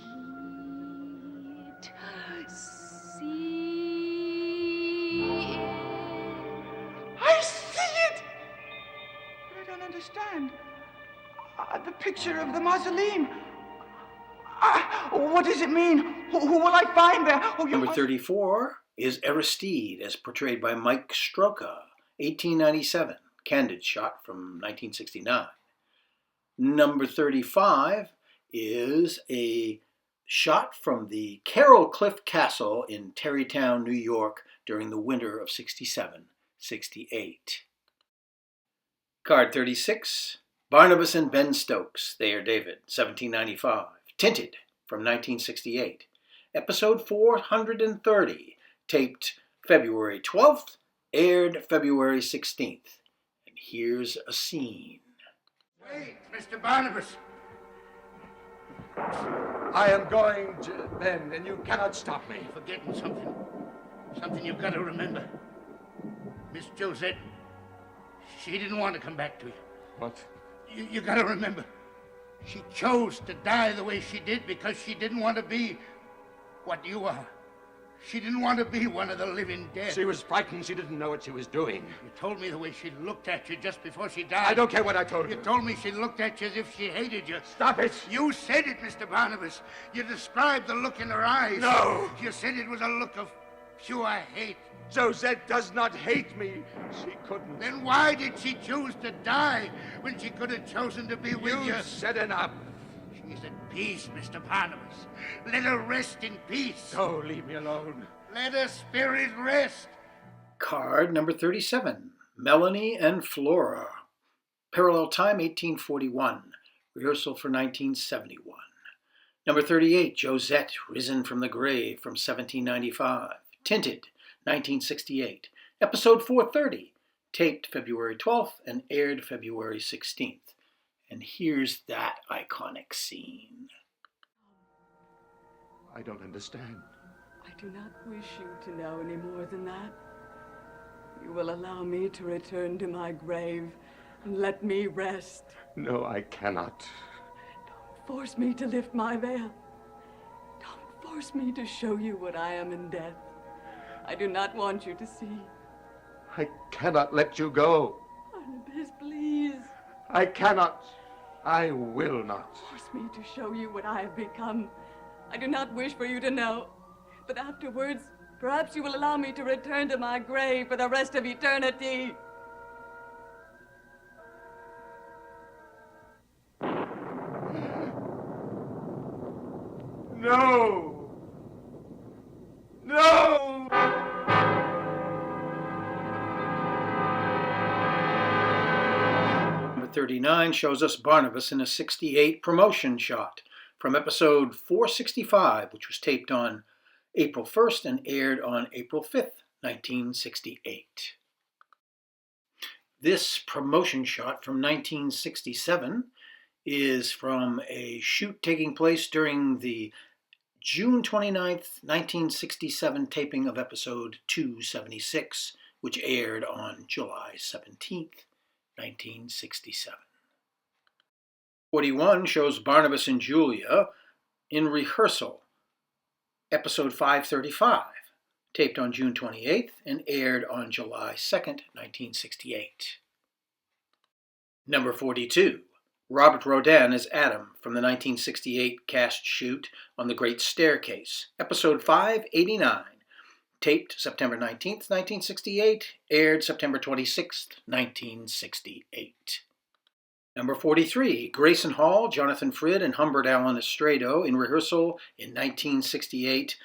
it. See it.
I see it! But I don't understand. The picture of the mausoleum. What does it mean? Who will I find there?
Number 34 is Aristide, as portrayed by Mike Stroka, 1897. Candid shot from 1969. Number 35 is a shot from the Carroll Cliff Castle in Tarrytown, New York during the winter of 67-68. Card 36, Barnabas and Ben Stokes, They Are David, 1795. Tinted from 1968. Episode 430, taped February 12th, aired February 16th. And here's a scene.
Wait, Mr. Barnabas.
I am going to Ben, and you cannot stop me.
You're forgetting something. Something you've got to remember. Miss Josette, she didn't want to come back to you.
What?
You got to remember. She chose to die the way she did because she didn't want to be what you are. She didn't want to be one of the living dead.
She was frightened. She didn't know what she was doing.
You told me the way she looked at you just before she died.
I don't care what I told you.
You told me she looked at you as if she hated you.
Stop it.
You said it, Mr. Barnabas. You described the look in her eyes.
No.
You said it was a look of pure hate.
Josette does not hate me. She couldn't.
Then why did she choose to die when she could have chosen to be with you?
You said enough.
She's at peace, Mr. Barnabas. Let her rest in peace.
Oh, leave me alone.
Let her spirit rest.
Card number 37, Melanie and Flora. Parallel time 1841. Rehearsal for 1971. Number 38, Josette, Risen from the Grave from 1795. Tinted, 1968. Episode 430, taped February 12th and aired February 16th. And here's that iconic scene.
I don't understand.
I do not wish you to know any more than that. You will allow me to return to my grave and let me rest.
No, I cannot.
Force me to lift my veil. Don't force me to show you what I am in death. I do not want you to see.
I cannot let you go.
Barnabas, please.
I cannot. I will not.
Force me to show you what I have become. I do not wish for you to know. But afterwards, perhaps you will allow me to return to my grave for the rest of eternity.
No! No!
Number 39 shows us Barnabas in a 68 promotion shot from episode 465, which was taped on April 1st and aired on April 5th, 1968. This promotion shot from 1967 is from a shoot taking place during the June 29th, 1967 taping of episode 276, which aired on July 17th, 1967. 41 shows Barnabas and Julia in rehearsal, episode 535, taped on June 28th and aired on July 2nd, 1968. Number 42. Robert Rodin as Adam from the 1968 cast shoot on the Great Staircase, episode 589, taped September 19th, 1968, aired September 26th, 1968. Number 43, Grayson Hall, Jonathan Frid, and Humbert Allen Estrado in rehearsal in 1968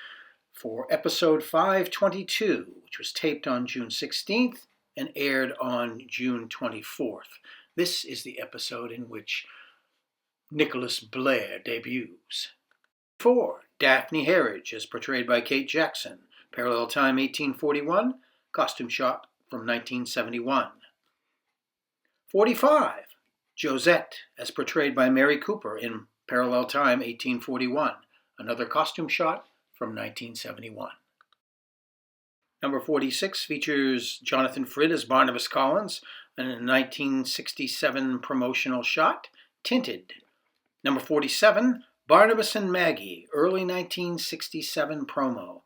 for episode 522, which was taped on June 16th and aired on June 24th. This is the episode in which Nicholas Blair debuts. 4. Daphne Harridge, as portrayed by Kate Jackson. Parallel time 1841, costume shot from 1971. 45. Josette, as portrayed by Mary Cooper in Parallel time 1841, another costume shot from 1971. Number 46 features Jonathan Frid as Barnabas Collins in a 1967 promotional shot, Tinted. Number 47, Barnabas and Maggie, early 1967 promo,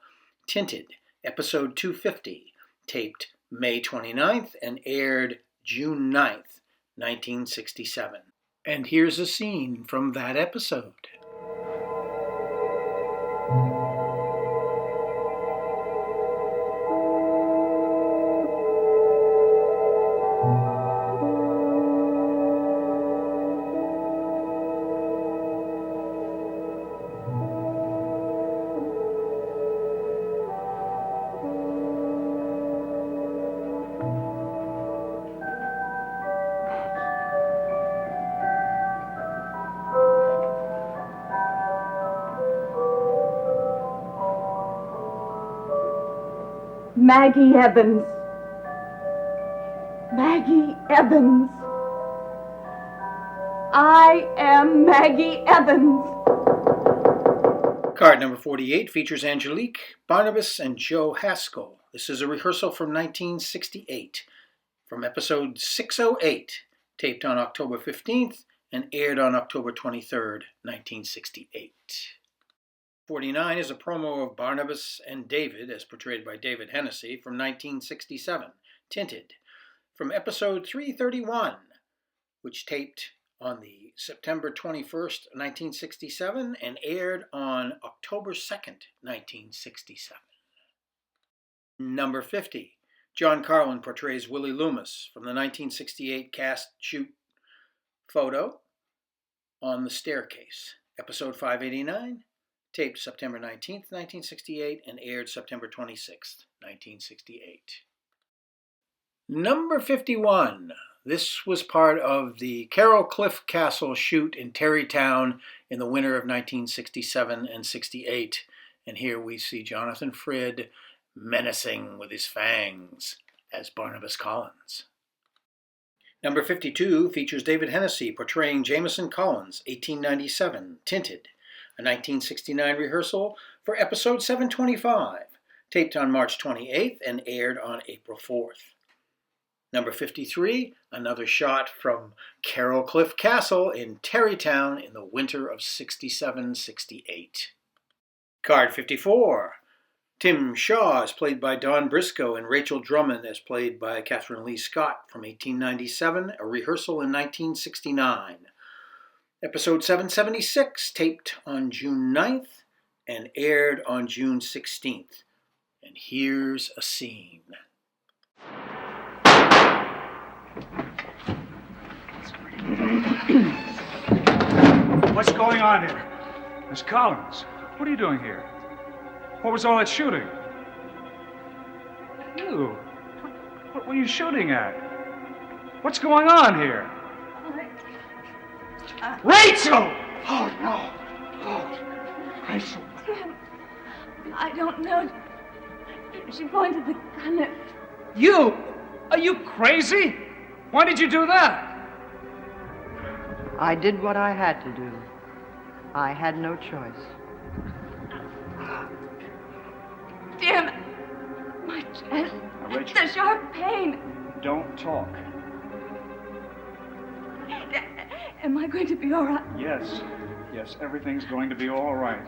Tinted, episode 250, taped May 29th and aired June 9th, 1967. And here's a scene from that episode.
Maggie Evans. Maggie Evans. I am Maggie Evans.
Card number 48 features Angelique, Barnabas, and Joe Haskell. This is a rehearsal from 1968, from episode 608, taped on October 15th and aired on October 23rd, 1968. 49 is a promo of Barnabas and David, as portrayed by David Hennessy, from 1967, Tinted, from episode 331, which taped on the September 21st, 1967, and aired on October 2nd, 1967. Number 50, John Carlin portrays Willie Loomis from the 1968 cast shoot photo on the Staircase, episode 589, taped September 19th, 1968, and aired September 26th, 1968. Number 51, This was part of the Carroll Cliff Castle shoot in Terrytown in the winter of 1967 and 68. And here we see Jonathan Frid menacing with his fangs as Barnabas Collins. Number 52 features David Hennessy portraying Jameson Collins, 1897, Tinted, a 1969 rehearsal for episode 725, taped on March 28th and aired on April 4th. Number 53, another shot from Carroll Cliff Castle in Terrytown in the winter of 67-68. Card 54, Tim Shaw is played by Don Briscoe and Rachel Drummond is played by Catherine Lee Scott from 1897, a rehearsal in 1969. Episode 776, taped on June 9th and aired on June 16th. And here's a scene.
What's going on here? Miss Collins, what are you doing here? What was all that shooting? You? What were you shooting at? What's going on here? Rachel!
Oh, no. Oh, Rachel.
Tim, I don't know. She pointed the gun at...
You? Are you crazy? Why did you do that?
I did what I had to do. I had no choice.
Tim, my chest. It's a sharp pain.
Don't talk.
Am I going to be all right?
Yes. Yes, everything's going to be all right.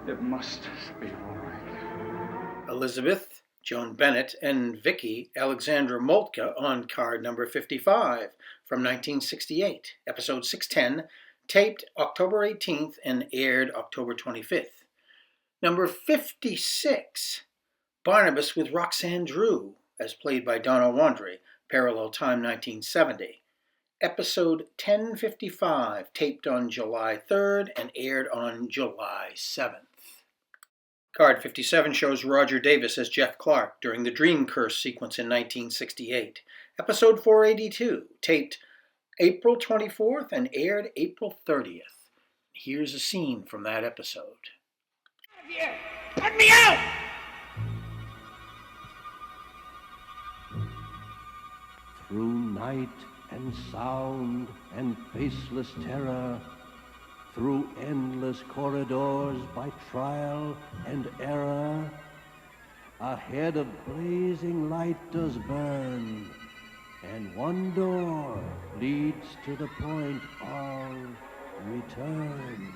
It must be all right.
Elizabeth, Joan Bennett, and Vicky Alexandra Moltke on card number 55 from 1968, episode 610, taped October 18th and aired October 25th. Number 56, Barnabas with Roxanne Drew, as played by Donna Wandry, parallel time 1970. Episode 1055, taped on July 3rd and aired on July 7th. Card 57 shows Roger Davis as Jeff Clark during the Dream Curse sequence in 1968. Episode 482, taped April 24th and aired April 30th. Here's a scene from that episode.
Here! Let me out!
Through night and sound and faceless terror, through endless corridors by trial and error, a head of blazing light does burn, and one door leads to the point of return.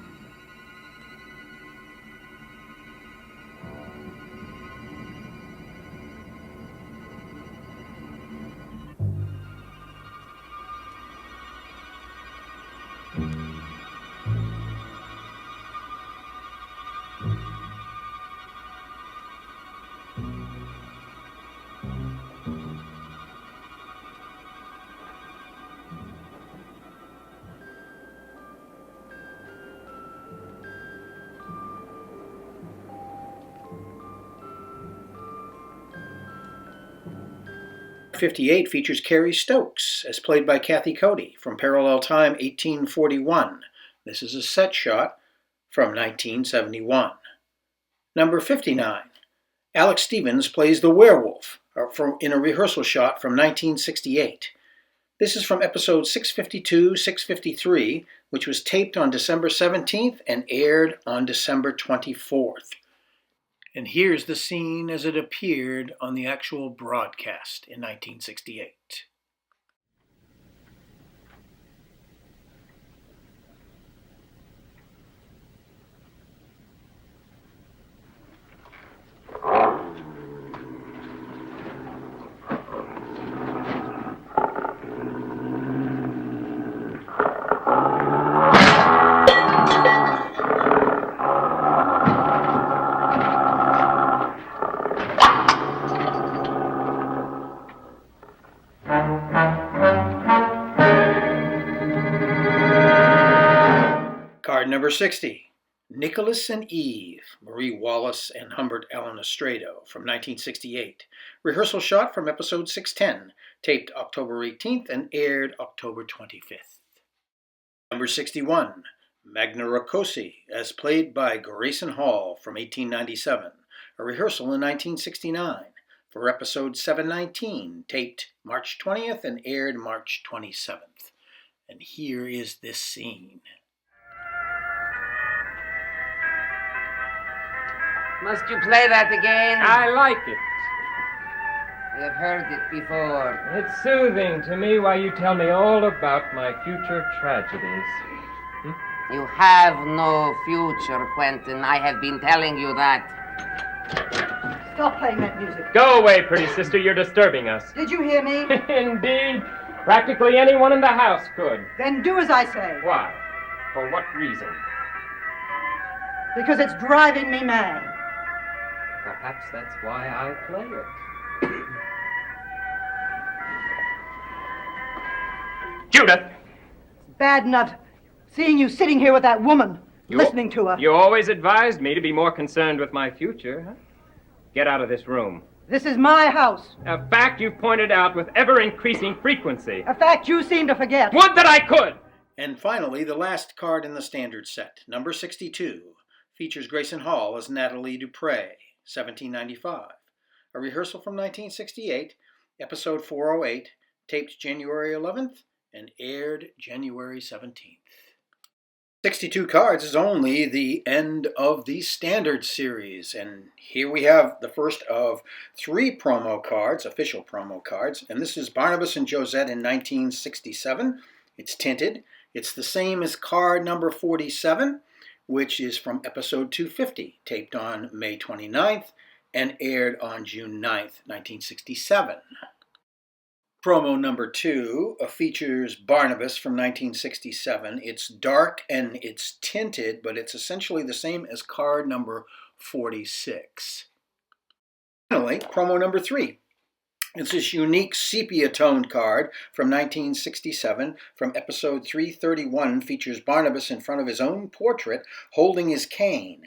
Card 58 features Carrie Stokes, as played by Kathy Cody, from parallel time 1841. This is a set shot from 1971. Number 59, Alex Stevens plays the werewolf in a rehearsal shot from 1968. This is from episode 652-653, which was taped on December 17th and aired on December 24th. And here's the scene as it appeared on the actual broadcast in 1968. Number 60, Nicholas and Eve, Marie Wallace and Humbert Allen Estrado from 1968. Rehearsal shot from episode 610, taped October 18th and aired October 25th. Number 61, Magna Rocosi, as played by Grayson Hall from 1897, a rehearsal in 1969 for episode 719, taped March 20th and aired March 27th. And here is this scene.
Must you play that again?
I like it.
I have heard it before.
It's soothing to me while you tell me all about my future tragedies.
You have no future, Quentin. I have been telling you that.
Stop playing that music.
Go away, pretty sister. You're disturbing us.
Did you hear me?
Indeed. Practically anyone in the house could.
Then do as I say.
Why? For what reason?
Because it's driving me mad.
Perhaps that's why I play it. Judith!
It's bad enough seeing you sitting here with that woman, listening to her.
You always advised me to be more concerned with my future. Huh? Get out of this room.
This is my house.
A fact you've pointed out with ever-increasing frequency.
A fact you seem to forget.
Would that I could!
And finally, the last card in the standard set, number 62, features Grayson Hall as Natalie Dupre, 1795. A rehearsal from 1968, episode 408, taped January 11th and aired January 17th. 62 cards is only the end of the standard series, and here we have the first of 3 promo cards, official promo cards, and this is Barnabas and Josette in 1967. It's tinted. It's the same as card number 47, which is from episode 250, taped on May 29th and aired on June 9th, 1967. Promo number 2 features Barnabas from 1967. It's dark and it's tinted, but it's essentially the same as card number 46. Finally, promo number 3. It's this unique sepia-toned card from 1967 from episode 331, features Barnabas in front of his own portrait holding his cane.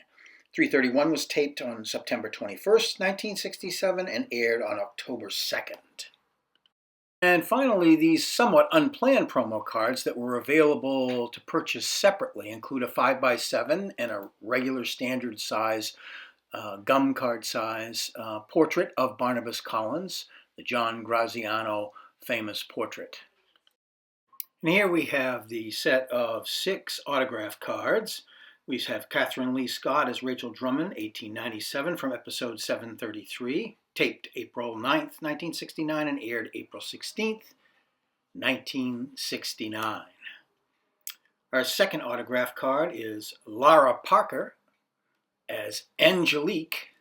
331 was taped on September 21st, 1967 and aired on October 2nd. And finally, these somewhat unplanned promo cards that were available to purchase separately include a 5x7 and a regular standard size, gum card size portrait of Barnabas Collins, the John Graziano famous portrait. And here we have the set of 6 autograph cards. We have Catherine Lee Scott as Rachel Drummond, 1897, from episode 733, taped April 9th, 1969, and aired April 16th, 1969. Our second autograph card is Lara Parker as Angelique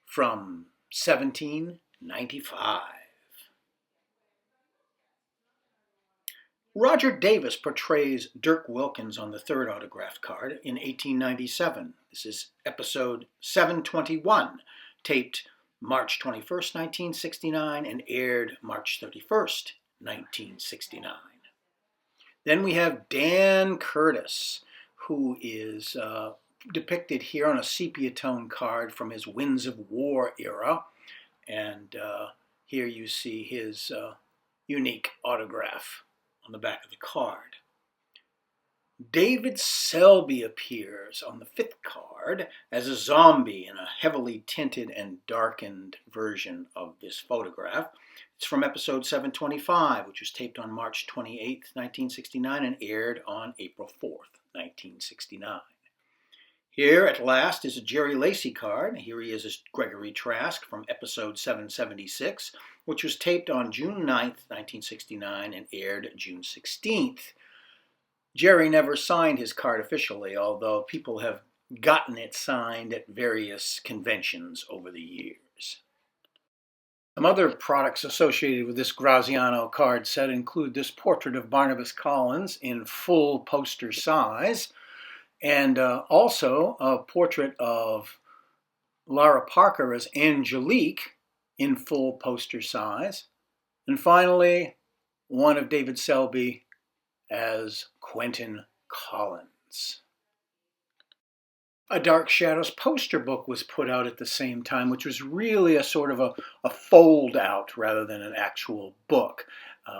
from 1795. Roger Davis portrays Dirk Wilkins on the third autograph card in 1897. This is episode 721, taped March 21st, 1969, and aired March 31st, 1969. Then we have Dan Curtis, who is depicted here on a sepia tone card from his Winds of War era. And here you see his unique autograph on the back of the card. David Selby appears on the 5th card as a zombie in a heavily tinted and darkened version of this photograph. It's from episode 725, which was taped on March 28, 1969, and aired on April 4th, 1969. Here, at last, is a Jerry Lacey card. Here he is as Gregory Trask from episode 776, which was taped on June 9th, 1969, and aired June 16th. Jerry never signed his card officially, although people have gotten it signed at various conventions over the years. Some other products associated with this Graziano card set include this portrait of Barnabas Collins in full poster size, and also a portrait of Lara Parker as Angelique in full poster size, and finally one of David Selby as Quentin Collins. A Dark Shadows poster book was put out at the same time, which was really a sort of a fold out rather than an actual book.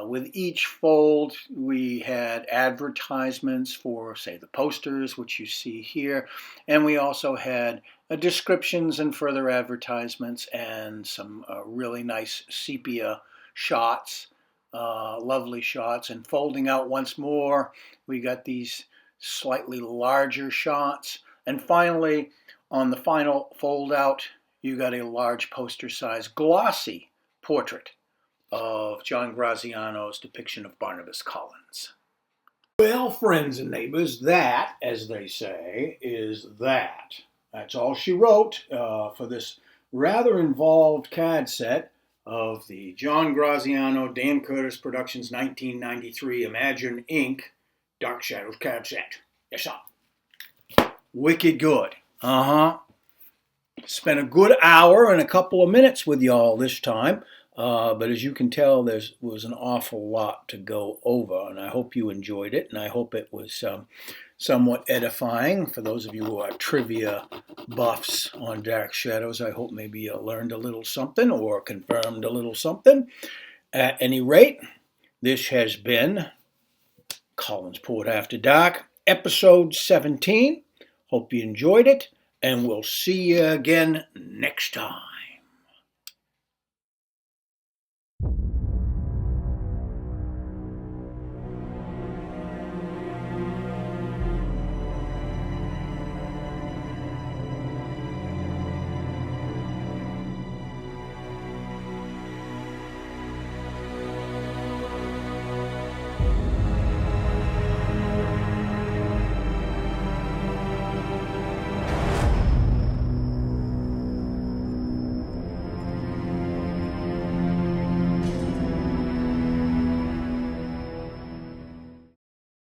With each fold, we had advertisements for, say, the posters, which you see here, and we also had descriptions and further advertisements and some really nice sepia shots, lovely shots. And folding out once more, we got these slightly larger shots. And finally, on the final fold out, you got a large poster-size glossy portrait of John Graziano's depiction of Barnabas Collins. Well, friends and neighbors, that, as they say, is that. That's all she wrote for this rather involved CAD set of the John Graziano, Dan Curtis Productions 1993 Imagine Inc. Dark Shadows CAD set. Yes, sir. Wicked good. Spent a good hour and a couple of minutes with y'all this time. But as you can tell, there was an awful lot to go over, and I hope you enjoyed it, and I hope it was somewhat edifying for those of you who are trivia buffs on Dark Shadows. I hope maybe you learned a little something or confirmed a little something. At any rate, this has been Collinsport After Dark, episode 17. Hope you enjoyed it, and we'll see you again next time.